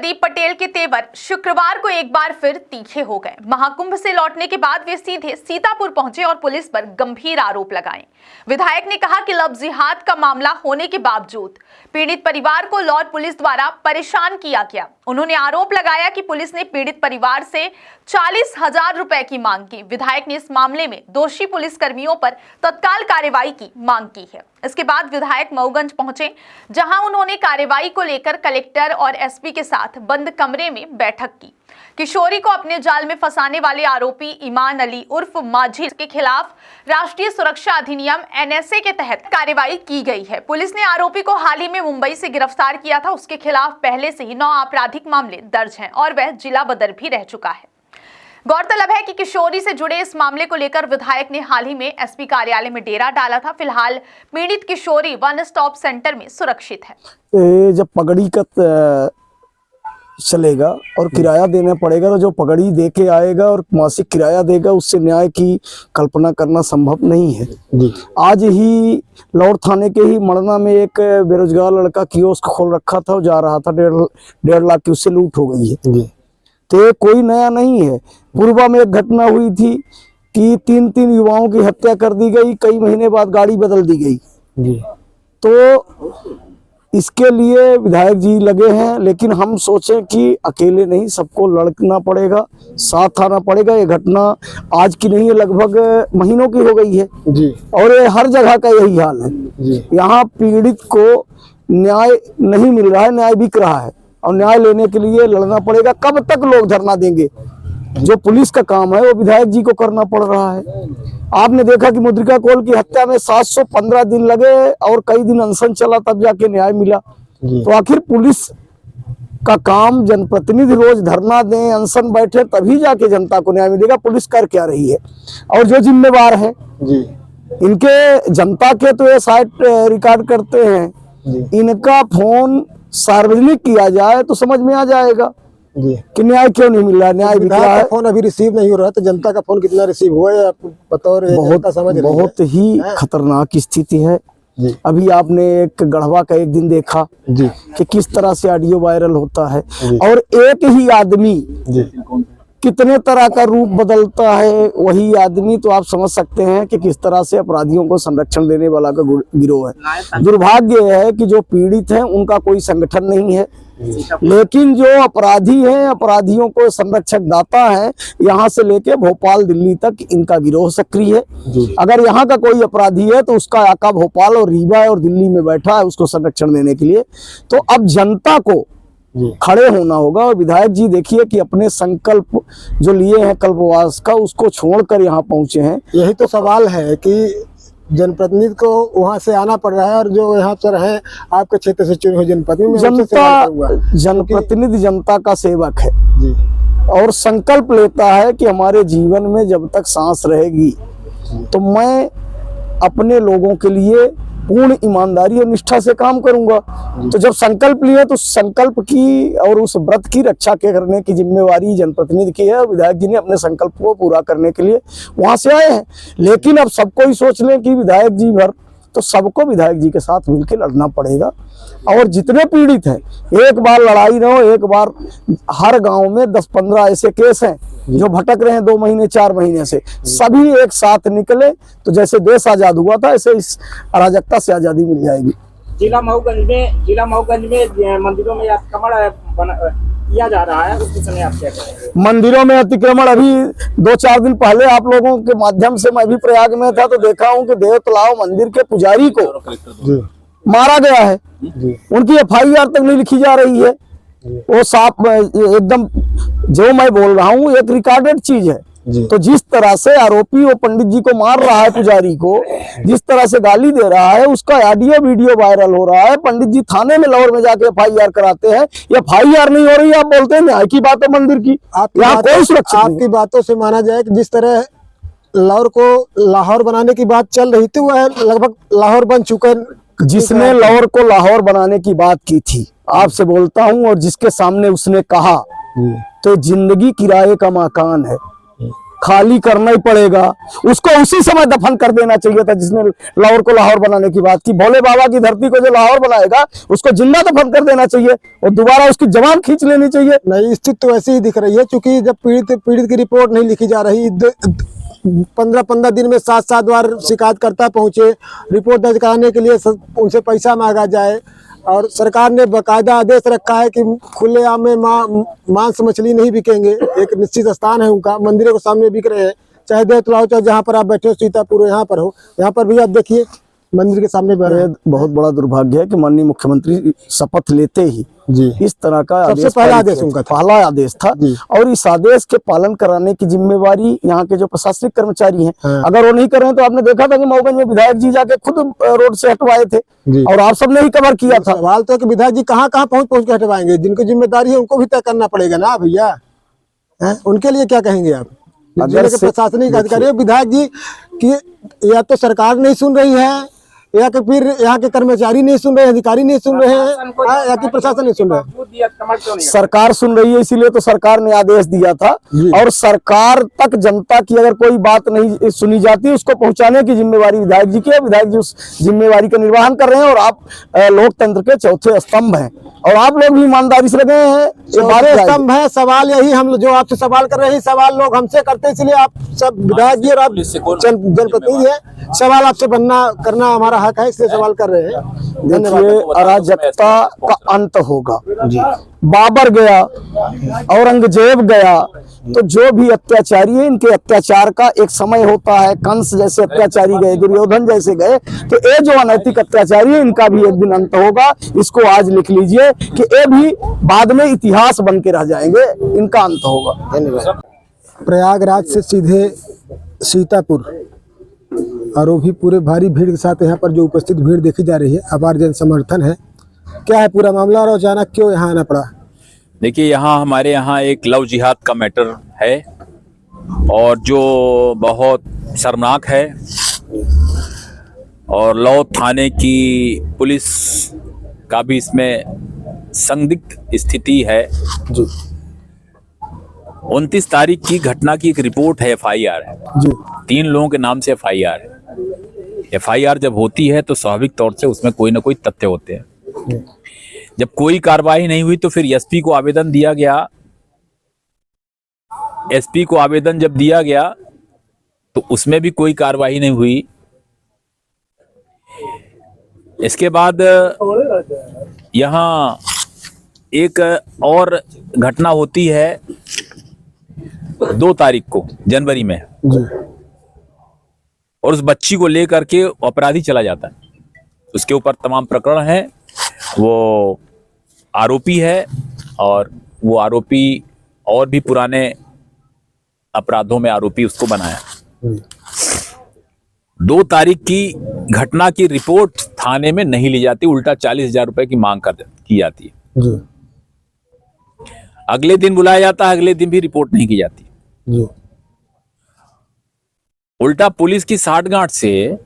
प्रदीप पटेल के तेवर शुक्रवार को एक बार फिर तीखे हो गए। महाकुंभ से लौटने के बाद वे सीधे सीतापुर पहुंचे और पुलिस पर गंभीर आरोप लगाए। विधायक ने कहा कि लव जिहाद का मामला होने के बावजूद पीड़ित परिवार को लौट पुलिस द्वारा परेशान किया गया। उन्होंने आरोप लगाया कि पुलिस ने पीड़ित परिवार से 40,000 रुपए की मांग की। विधायक ने इस मामले में दोषी पुलिस कर्मियों पर तत्काल कार्रवाई की मांग की है। इसके बाद विधायक मऊगंज पहुंचे, जहां उन्होंने कार्रवाई को लेकर कलेक्टर और एसपी के साथ बंद कमरे में बैठक की। किशोरी को अपने जाल में फंसाने वाले आरोपी ईमान अली उर्फ माझी के खिलाफ राष्ट्रीय सुरक्षा अधिनियम NSA के तहत कार्रवाई की गई है। पुलिस ने आरोपी को हाल ही में मुंबई से गिरफ्तार किया था। उसके खिलाफ पहले से ही 9 आपराधिक मामले दर्ज हैं और वह जिला बदर भी रह चुका है। गौरतलब है कि किशोरी से जुड़े इस मामले को लेकर विधायक ने हाल ही में एसपी कार्यालय में डेरा डाला था। फिलहाल पीड़ित किशोरी वन स्टॉप सेंटर में सुरक्षित है। जब पगड़ी का चलेगा और किराया देना पड़ेगा, तो जो पगड़ी दे के आएगा और मासिक किराया देगा, उससे न्याय की कल्पना करना संभव नहीं है जी। आज ही लौर थाने के ही मड़ना में एक बेरोजगार लड़का कियोस्क खोल रखा था, जा रहा था, 1.5 लाख की उससे लूट हो गई है जी। तो ये कोई नया नहीं है। पूर्वा में एक घटना हुई थी कि 3 युवाओं की हत्या कर दी गई, कई महीने बाद गाड़ी बदल दी गई जी। तो इसके लिए विधायक जी लगे हैं, लेकिन हम सोचें कि अकेले नहीं, सबको लड़ना पड़ेगा, साथ आना पड़ेगा। ये घटना आज की नहीं है, लगभग महीनों की हो गई है जी। और ये हर जगह का यही हाल है जी। यहाँ पीड़ित को न्याय नहीं मिल रहा है, न्याय बिक रहा है और न्याय लेने के लिए लड़ना पड़ेगा। कब तक लोग धरना देंगे? जो पुलिस का काम है वो विधायक जी को करना पड़ रहा है। आपने देखा कि मुद्रिका कौल की हत्या में 715 दिन लगे और कई दिन अनशन चला, तब जाके न्याय मिला। तो आखिर पुलिस का काम, जनप्रतिनिधि रोज धरना दें, अनशन बैठे, तभी जाके जनता को न्याय मिलेगा। पुलिस कर क्या रही है और जो जिम्मेवार है जी, इनके जनता के तो ये साइट रिकॉर्ड करते हैं, इनका फोन सार्वजनिक किया जाए तो समझ में आ जाएगा जी कि न्याय क्यों नहीं मिल रहा है। न्याय का फोन अभी रिसीव नहीं हो रहा, तो जनता का फोन कितना रिसीव हुआ है आपको बतौर बहुत ही खतरनाक स्थिति है जी। अभी आपने एक गढ़वा का एक दिन देखा जी कि किस तरह से ऑडियो वायरल होता है और एक ही आदमी जी कितने तरह का रूप बदलता है। वही आदमी, तो आप समझ सकते हैं कि किस तरह से अपराधियों को संरक्षण देने वाला का गिरोह है। दुर्भाग्य है कि जो पीड़ित हैं उनका कोई संगठन नहीं है, लेकिन जो अपराधी हैं, अपराधियों को संरक्षक दाता है, यहाँ से लेके भोपाल दिल्ली तक इनका गिरोह सक्रिय है। अगर यहाँ का कोई अपराधी है तो उसका आका भोपाल और रीवा और दिल्ली में बैठा है उसको संरक्षण देने के लिए। तो अब जनता को खड़े होना होगा। और विधायक जी देखिए कि अपने संकल्प जो लिए हैं कल्पवास का, उसको छोड़कर यहाँ पहुंचे हैं। यही तो सवाल है कि जनप्रतिनिधि को वहां से आना पड़ रहा है और जो यहाँ पर है आपके क्षेत्र से चुने हुए जनप्रतिनिधि जनता का सेवक है जी। और संकल्प लेता है कि हमारे जीवन में जब तक सांस रहेगी तो मैं अपने लोगों के लिए पूर्ण ईमानदारी और निष्ठा से काम करूंगा। तो जब संकल्प लिए तो संकल्प की और उस व्रत की रक्षा करने की जिम्मेवारी जनप्रतिनिधि की है। विधायक जी ने अपने संकल्प को पूरा करने के लिए वहां से आए हैं। लेकिन अब सबको ही सोच लें कि विधायक जी भर, तो सबको विधायक जी के साथ मिलकर लड़ना पड़ेगा। और जितने पीड़ित हैं, एक बार लड़ाई न हो, एक बार हर गांव में 10-15 ऐसे केस हैं जो भटक रहे हैं 2 महीने 4 महीने से, सभी एक साथ निकले तो जैसे देश आजाद हुआ था ऐसे इस अराजकता से आजादी मिल जाएगी। जिला मऊगंज में मंदिरों में अतिक्रमण किया जा रहा है, उसके समय आप क्या करेंगे? मंदिरों में अतिक्रमण अभी 2-4 दिन पहले आप लोगों के माध्यम से मैं भी प्रयाग में था तो देखा हूं कि देव तलाव मंदिर के पुजारी को मारा गया है। उनकी FIR तक नहीं लिखी जा रही है। वो साफ एकदम जो मैं बोल रहा हूँ एक रिकॉर्डेड चीज है। तो जिस तरह से आरोपी वो पंडित जी को मार रहा है, पुजारी को जिस तरह से गाली दे रहा है, उसका ऑडियो वीडियो वायरल हो रहा है। पंडित जी थाने में लाहौर में जाके FIR कराते हैं, ये FIR नहीं हो रही, आप बोलते हैं न्याय की बात है मंदिर की। यहाँ कोई सुरक्षा आपकी बातों से माना जाए कि जिस तरह लाहौर को लाहौर बनाने की बात चल रही थी, वह लगभग लाहौर बन चुका है। जिसने लाहौर को लाहौर बनाने की बात की थी, आपसे बोलता हूं, और जिसके सामने उसने कहा तो जिंदगी किराए का मकान है, खाली करना ही पड़ेगा। उसको उसी समय दफन कर देना चाहिए था जिसने लाहौर को लाहौर बनाने की बात की। भोले बाबा की धरती को जो लाहौर बनाएगा उसको जिंदा दफन कर देना चाहिए और दोबारा उसकी जबान खींच लेनी चाहिए। नहीं, स्थिति तो ऐसी ही दिख रही है, क्योंकि जब पीड़ित की रिपोर्ट नहीं लिखी जा रही, 15 दिन में 7 बार शिकायतकर्ता पहुंचे, रिपोर्ट दर्ज कराने के लिए उनसे पैसा मांगा जाए, और सरकार ने बाकायदा आदेश रखा है कि खुलेआम में मांस मछली नहीं बिकेंगे। एक निश्चित स्थान है उनका, मंदिरों के सामने बिक रहे हैं, चाहे देवतला हो, चाहे जहाँ पर आप बैठे हो, सीतापुर यहाँ पर हो, यहाँ पर भी आप देखिए मंदिर के सामने बैठे हैं। बहुत बड़ा दुर्भाग्य है कि माननीय मुख्यमंत्री शपथ लेते ही जी इस तरह का सबसे पहला आदेश उनका था, पहला आदेश था। और इस आदेश के पालन कराने की जिम्मेवारी यहाँ के जो प्रशासनिक कर्मचारी हैं, अगर वो नहीं कर रहे हैं तो आपने देखा था कि मऊगंज में विधायक जी जाके खुद रोड से हटवाए थे और आप सबने ही कवर किया था। सवाल तो कि विधायक जी कहाँ पहुंच के हटवाएंगे, जिनको जिम्मेदारी है उनको भी तय करना पड़ेगा ना भैया। उनके लिए क्या कहेंगे आप? जिले के प्रशासनिक अधिकारी विधायक जी की या तो सरकार नहीं सुन रही है, या कि फिर यहाँ के कर्मचारी नहीं सुन रहे हैं, अधिकारी नहीं सुन रहे हैं, या कि प्रशासन नहीं सुन रहा है। सरकार सुन रही है, इसीलिए तो सरकार ने आदेश दिया था। और सरकार तक जनता की अगर कोई बात नहीं सुनी जाती, उसको पहुंचाने की जिम्मेवारी विधायक जी की है। विधायक जी उस जिम्मेवारी का निर्वहन कर रहे हैं और आप लोकतंत्र के चौथे स्तंभ हैं और आप लोग भी ईमानदारी से लगे हैं। चौथे स्तंभ है। सवाल यही हम जो आपसे सवाल कर रहे हैं, सवाल लोग हमसे करते हैं, इसलिए आप सब विधायक जी और आप जनप्रतिनिधि है, सवाल आपसे करना हमारा हक है, इसलिए सवाल कर रहे हैं। देखिए, अराजकता का अंत होगा। बाबर गया, औरंगजेब गया, तो जो भी अत्याचारी है, इनके अत्याचार का एक समय होता है। कंस जैसे अत्याचारी गए, दुर्योधन जैसे गए, तो ये जो अनैतिक अत्याचारी है, इनका भी एक दिन अंत होगा। इसको आज लिख लीजिए कि ये भी बाद में इतिहास बन के रह जाएंगे, इनका अंत होगा। धन्यवाद। प्रयागराज से सीधे सीतापुर, और वो भी पूरे भारी भीड़ के साथ यहाँ पर जो उपस्थित भीड़ देखी जा रही है, अपार जन समर्थन है। क्या है पूरा मामला और अचानक क्यों यहाँ आना पड़ा? देखिए, यहाँ हमारे यहाँ एक लव जिहाद का मैटर है और जो बहुत शर्मनाक है, और लौ थाने की पुलिस का भी इसमें संदिग्ध स्थिति है। 29 तारीख की घटना की एक रिपोर्ट है, FIR है जी। 3 लोगों के नाम से FIR है। FIR जब होती है तो स्वाभाविक तौर से उसमें कोई ना कोई तथ्य होते हैं। जब कोई कार्रवाई नहीं हुई तो फिर SP को आवेदन दिया गया। SP को आवेदन जब दिया गया तो उसमें भी कोई कार्रवाई नहीं हुई। इसके बाद यहाँ एक और घटना होती है 2 तारीख को जनवरी में जी। और उस बच्ची को लेकर के अपराधी चला जाता है। उसके ऊपर तमाम प्रकरण है, वो आरोपी है और वो आरोपी और भी पुराने अपराधों में आरोपी उसको बनाया। 2 तारीख की घटना की रिपोर्ट थाने में नहीं ली जाती, उल्टा 40,000 रुपए की मांग की जाती है जी। अगले दिन बुलाया जाता है, अगले दिन भी रिपोर्ट नहीं की जाती जी। उल्टा पुलिस की साठगांठ से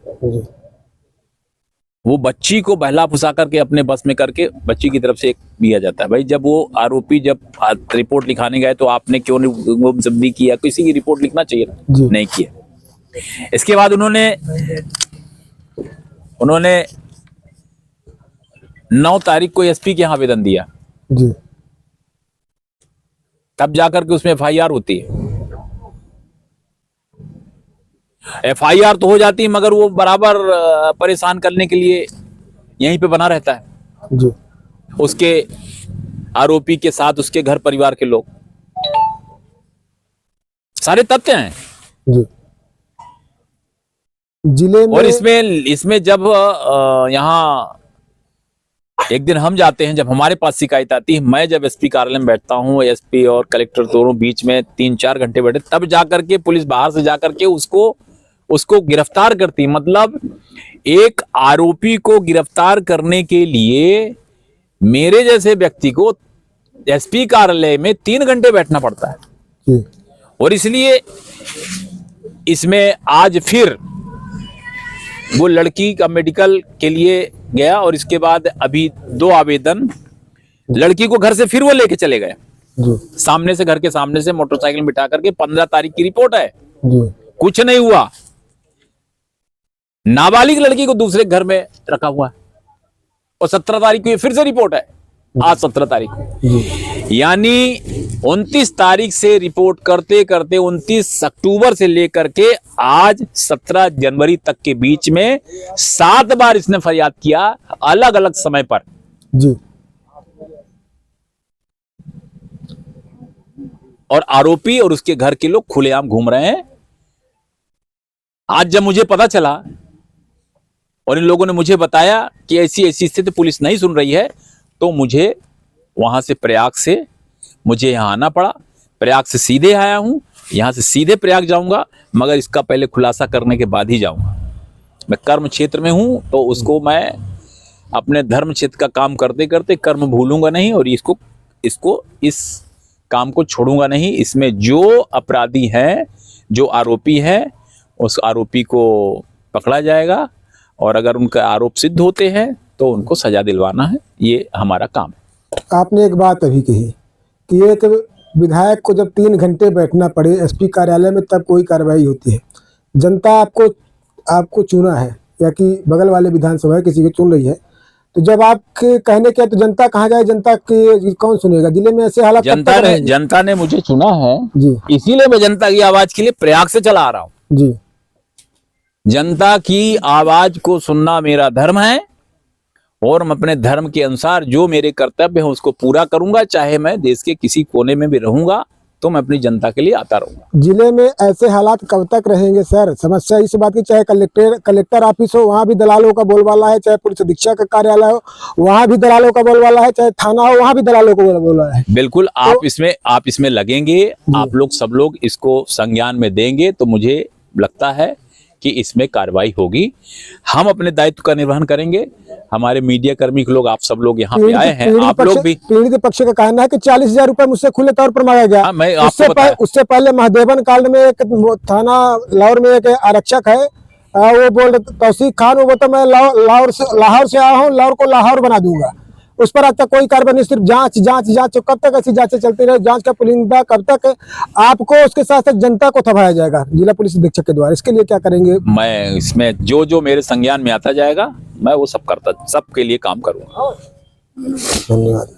वो बच्ची को बहला फुसा करके अपने बस में करके बच्ची की तरफ से एक दिया जाता है। भाई, जब वो आरोपी जब रिपोर्ट लिखाने गए तो आपने क्यों नहीं गुमशुदगी किया? किसी की रिपोर्ट लिखना चाहिए था, नहीं किया। इसके बाद उन्होंने 9 तारीख को SP के यहाँ आवेदन दिया जी। तब जाकर के उसमें FIR होती है। FIR तो हो जाती है मगर वो बराबर परेशान करने के लिए यहीं पे बना रहता है जी। उसके आरोपी के साथ उसके घर परिवार के लोग, सारे तथ्य हैं जी। जिले में और इसमें जब यहाँ एक दिन हम जाते हैं, जब हमारे पास शिकायत आती है, मैं जब SP कार्यालय में बैठता हूँ, SP और कलेक्टर दोनों बीच में 3-4 घंटे बैठे, तब जाकर के पुलिस बाहर से जाकर के उसको गिरफ्तार करती। मतलब एक आरोपी को गिरफ्तार करने के लिए मेरे जैसे व्यक्ति को SP कार्यालय में 3 घंटे बैठना पड़ता है। और इसलिए इसमें आज फिर वो लड़की का मेडिकल के लिए गया और इसके बाद अभी 2 आवेदन लड़की को घर से फिर वो लेके चले गए। सामने से, घर के सामने से मोटरसाइकिल बिठा करके 15 तारीख की रिपोर्ट है जी कुछ नहीं हुआ। नाबालिग लड़की को दूसरे घर में रखा हुआ है और 17 तारीख को ये फिर से रिपोर्ट है। आज 17 तारीख को, यानी 29 तारीख से रिपोर्ट करते करते 29 अक्टूबर से लेकर के आज 17 जनवरी तक के बीच में 7 बार इसने फरियाद किया, अलग अलग समय पर। जी और आरोपी और उसके घर के लोग खुलेआम घूम रहे हैं। आज जब मुझे पता चला और इन लोगों ने मुझे बताया कि ऐसी ऐसी स्थिति पुलिस नहीं सुन रही है, तो मुझे वहां से प्रयाग से मुझे यहां आना पड़ा। प्रयाग से सीधे आया हूं, यहां से सीधे प्रयाग जाऊंगा, मगर इसका पहले खुलासा करने के बाद ही जाऊंगा। मैं कर्म क्षेत्र में हूं तो उसको मैं अपने धर्म क्षेत्र का काम करते करते कर्म भूलूंगा नहीं और इसको इस काम को छोड़ूंगा नहीं। इसमें जो अपराधी हैं, जो आरोपी है, उस आरोपी को पकड़ा जाएगा और अगर उनका आरोप सिद्ध होते हैं तो उनको सजा दिलवाना है। ये हमारा काम है। आपने एक बात अभी कही कि एक विधायक को जब 3 घंटे बैठना पड़े एसपी कार्यालय में तब कोई कार्रवाई होती है। जनता आपको चुना है या कि बगल वाले विधानसभा किसी को चुन रही है, तो जब आपके कहने के तो जनता कहाँ जाए? जनता की कौन सुनेगा? जिले में ऐसे हालात जनता ने मुझे चुना है जी, इसीलिए मैं जनता की आवाज के लिए प्रयाग से चला आ रहा हूं। जी जनता की आवाज को सुनना मेरा धर्म है और मैं अपने धर्म के अनुसार जो मेरे कर्तव्य है उसको पूरा करूंगा। चाहे मैं देश के किसी कोने में भी रहूंगा तो मैं अपनी जनता के लिए आता रहूंगा। जिले में ऐसे हालात कब तक रहेंगे सर? समस्या इस बात की, चाहे कलेक्टर ऑफिस हो वहाँ भी दलालों का बोलबाला है, चाहे पुलिस अधीक्षक का कार्यालय हो वहाँ भी दलालों का बोलबाला है, चाहे थाना हो वहाँ भी दलालों का बोलबाला है। बिल्कुल आप इसमें लगेंगे, आप लोग सब लोग इसको संज्ञान में देंगे तो मुझे लगता है कि इसमें कार्रवाई होगी। हम अपने दायित्व का निर्वहन करेंगे। हमारे मीडिया कर्मी लोग, आप सब लोग यहाँ पे आए हैं, आप लोग भी। पीड़ित पक्ष का कहना है कि 40,000 रुपए मुझसे खुले तौर पर मांगा गया। मैं आपको उससे पहले महादेवन कांड में एक थाना लाहौर में एक आरक्षक है, वो बोल तौसीफ खान, वो तो मैं लाहौर से आया हूँ, लाहौर को लाहौर बना दूंगा। उस पर आज तक कोई कार्रवाई नहीं, सिर्फ जांच। कब तक ऐसी जांचें चलती रहे? जांच का पुलिंदा कब तक? आपको उसके साथ साथ जनता को थमाया जाएगा जिला पुलिस अधीक्षक के द्वारा। इसके लिए क्या करेंगे? मैं इसमें जो मेरे संज्ञान में आता जाएगा मैं वो सबके लिए काम करूंगा। धन्यवाद।